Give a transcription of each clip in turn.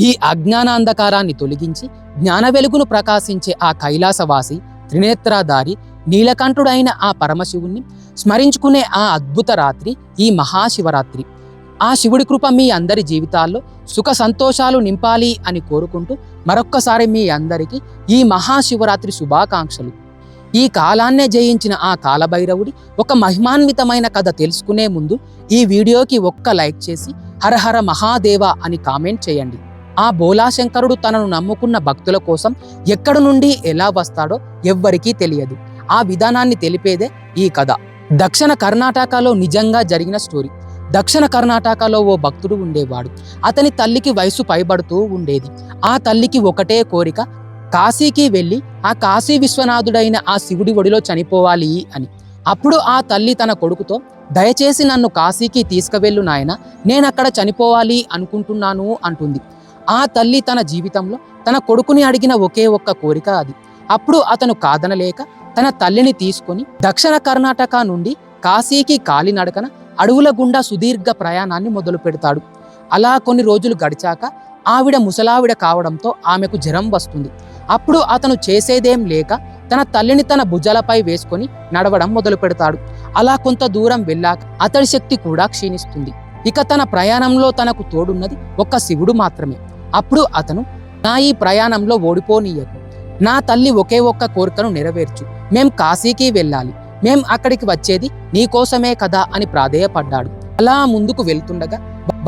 ఈ అజ్ఞాన అంధకారాన్ని తొలగించి జ్ఞాన వెలుగును ప్రకాశించే ఆ కైలాసవాసి త్రినేత్రధారి నీలకంఠుడైన ఆ పరమశివుణ్ణి స్మరించుకునే ఆ అద్భుత రాత్రి ఈ మహాశివరాత్రి. ఆ శివుడి కృప మీ అందరి జీవితాల్లో సుఖ సంతోషాలు నింపాలి అని కోరుకుంటూ మరొక్కసారి మీ అందరికీ ఈ మహాశివరాత్రి శుభాకాంక్షలు. ఈ కాలాన్నే జయించిన ఆ కాలభైరవుడి ఒక మహిమాన్వితమైన కథ తెలుసుకునే ముందు ఈ వీడియోకి ఒక్క లైక్ చేసి హరహర మహాదేవ అని కామెంట్ చేయండి. ఆ బోలాశంకరుడు తనను నమ్ముకున్న భక్తుల కోసం ఎక్కడి నుండి ఎలా వస్తాడో ఎవ్వరికీ తెలియదు. ఆ విధానాన్ని తెలిపేదే ఈ కథ. దక్షిణ కర్ణాటకలో నిజంగా జరిగిన స్టోరీ. దక్షిణ కర్ణాటకలో ఓ భక్తుడు ఉండేవాడు. అతని తల్లికి వయసు పైబడుతూ ఉండేది. ఆ తల్లికి ఒకటే కోరిక, కాశీకి వెళ్ళి ఆ కాశీ విశ్వనాథుడైన ఆ శివుడి ఒడిలో చనిపోవాలి అని. అప్పుడు ఆ తల్లి తన కొడుకుతో, దయచేసి నన్ను కాశీకి తీసుకువెళ్ళు నాయన, నేనక్కడ చనిపోవాలి అనుకుంటున్నాను అంటుంది. ఆ తల్లి తన జీవితంలో తన కొడుకుని అడిగిన ఒకే ఒక్క కోరిక అది. అప్పుడు అతను కాదనలేక తన తల్లిని తీసుకొని దక్షిణ కర్ణాటక నుండి కాశీకి కాలినడకన అడవుల గుండా సుదీర్ఘ ప్రయాణాన్ని మొదలు పెడతాడు. అలా కొన్ని రోజులు గడిచాక ఆవిడ ముసలావిడ కావడంతో ఆమెకు జ్వరం వస్తుంది. అప్పుడు అతను చేసేదేం లేక తన తల్లిని తన భుజాలపై వేసుకొని నడవడం మొదలు పెడతాడు. అలా కొంత దూరం వెళ్ళాక అతడి శక్తి కూడా క్షీణిస్తుంది. ఇక తన ప్రయాణంలో తనకు తోడున్నది ఒక్క శివుడు మాత్రమే. అప్పుడు అతను, నా ఈ ప్రయాణంలో ఓడిపోనీయకు, నా తల్లి ఒకే ఒక్క కోరికను నెరవేర్చు, మేం కాశీకి వెళ్ళాలి, మేం అక్కడికి వచ్చేది నీకోసమే కదా అని ప్రాధేయపడ్డాడు. అలా ముందుకు వెళ్తుండగా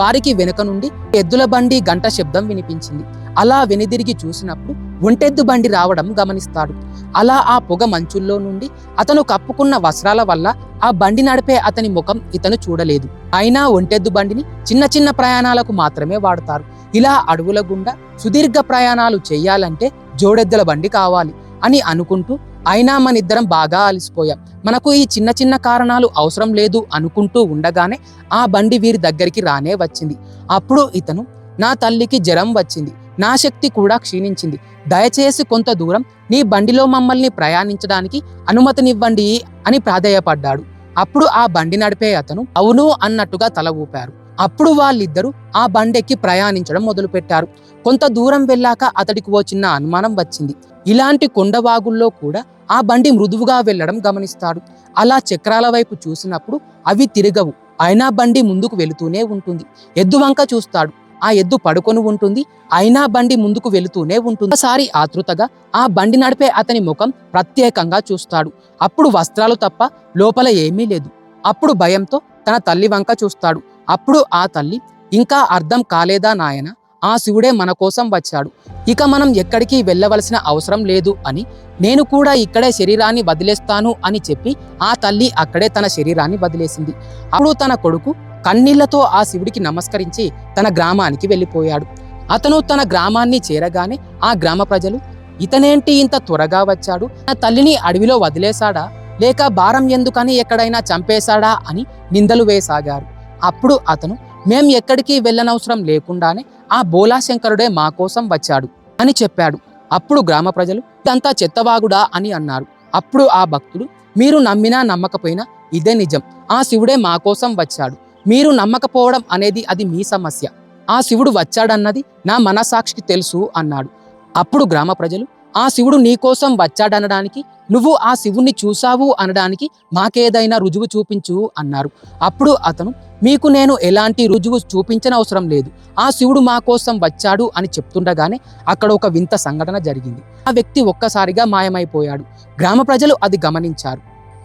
వారికి వెనుక నుండి ఎద్దుల బండి గంట శబ్దం వినిపించింది. అలా వెనుదిరిగి చూసినప్పుడు ఒంటెద్దు బండి రావడం గమనిస్తాడు. అలా ఆ పొగ మంచుల్లో నుండి అతను కప్పుకున్న వస్త్రాల వల్ల ఆ బండి నడిపే అతని ముఖం ఇతను చూడలేదు. అయినా ఒంటెద్దు బండిని చిన్న చిన్న ప్రయాణాలకు మాత్రమే వాడతారు. ఇలా అడవుల గుండా సుదీర్ఘ ప్రయాణాలు చేయాలంటే జోడెద్దుల బండి కావాలి అని అనుకుంటూ, అయినా మనిద్దరం బాగా అలసిపోయాం, మనకు ఈ చిన్న చిన్న కారణాలు అవసరం లేదు అనుకుంటూ ఉండగానే ఆ బండి వీరి దగ్గరికి రానే వచ్చింది. అప్పుడు ఇతను, నా తల్లికి జ్వరం వచ్చింది, నా శక్తి కూడా క్షీణించింది, దయచేసి కొంత దూరం నీ బండిలో మమ్మల్ని ప్రయాణించడానికి అనుమతినివ్వండి అని ప్రాధేయపడ్డాడు. అప్పుడు ఆ బండి నడిపే అతను అవును అన్నట్టుగా తల ఊపారు. అప్పుడు వాళ్ళిద్దరూ ఆ బండెక్కి ప్రయాణించడం మొదలుపెట్టారు. కొంత దూరం వెళ్ళాక అతడికి ఓ చిన్న అనుమానం వచ్చింది. ఇలాంటి కొండవాగుల్లో కూడా ఆ బండి మృదువుగా వెళ్ళడం గమనిస్తాడు. అలా చక్రాల వైపు చూసినప్పుడు అవి తిరగవు, అయినా బండి ముందుకు వెళుతూనే ఉంటుంది. ఎద్దు వంక చూస్తాడు, ఆ ఎద్దు పడుకొని ఉంటుంది, అయినా బండి ముందుకు వెళుతూనే ఉంటుంది. ఒకసారి ఆతృతగా ఆ బండి నడిపే అతని ముఖం ప్రత్యేకంగా చూస్తాడు. అప్పుడు వస్త్రాలు తప్ప లోపల ఏమీ లేదు. అప్పుడు భయంతో తన తల్లి వంక చూస్తాడు. అప్పుడు ఆ తల్లి, ఇంకా అర్థం కాలేదా నాయన, ఆ శివుడే మన కోసం వచ్చాడు, ఇక మనం ఎక్కడికి వెళ్ళవలసిన అవసరం లేదు అని, నేను కూడా ఇక్కడే శరీరాన్ని వదిలేస్తాను అని చెప్పి ఆ తల్లి అక్కడే తన శరీరాన్ని వదిలేసింది. అప్పుడు తన కొడుకు కన్నీళ్లతో ఆ శివుడికి నమస్కరించి తన గ్రామానికి వెళ్ళిపోయాడు. అతను తన గ్రామాన్ని చేరగానే ఆ గ్రామ ప్రజలు, ఇతనేంటి ఇంత త్వరగా వచ్చాడు, తన తల్లిని అడవిలో వదిలేశాడా, లేక భారం ఎందుకని ఎక్కడైనా చంపేశాడా అని నిందలు వేసాగారు. అప్పుడు అతను, మేం ఎక్కడికి వెళ్ళనవసరం లేకుండానే ఆ బోలాశంకరుడే మా కోసం వచ్చాడు అని చెప్పాడు. అప్పుడు గ్రామ ప్రజలు, ఇదంతా చెత్తవాగుడా అని అన్నారు. అప్పుడు ఆ భక్తుడు, మీరు నమ్మినా నమ్మకపోయినా ఇదే నిజం, ఆ శివుడే మా కోసం వచ్చాడు, మీరు నమ్మకపోవడం అనేది అది మీ సమస్య, ఆ శివుడు వచ్చాడన్నది నా మనసాక్షికి తెలుసు అన్నాడు. అప్పుడు గ్రామ ప్రజలు, ఆ శివుడు నీ కోసం వచ్చాడనడానికి, నువ్వు ఆ శివుణ్ణి చూసావు అనడానికి మాకేదైనా రుజువు చూపించు అన్నారు. అప్పుడు అతను, మీకు నేను ఎలాంటి రుజువు చూపించనవసరం లేదు, ఆ శివుడు మా కోసం వచ్చాడు అని చెప్తుండగానే అక్కడ ఒక వింత సంఘటన జరిగింది. ఆ వ్యక్తి ఒక్కసారిగా మాయమైపోయాడు. గ్రామ ప్రజలు అది గమనించారు.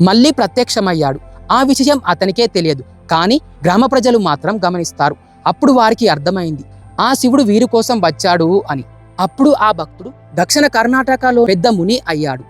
మళ్ళీ ప్రత్యక్షమయ్యాడు. ఆ విషయం అతనికే తెలియదు, కానీ గ్రామ ప్రజలు మాత్రం గమనిస్తారు. అప్పుడు వారికి అర్థమైంది, ఆ శివుడు వీరి కోసం వచ్చాడు అని. అప్పుడు ఆ భక్తుడు దక్షిణ కర్ణాటకలో పెద్ద ముని అయ్యాడు.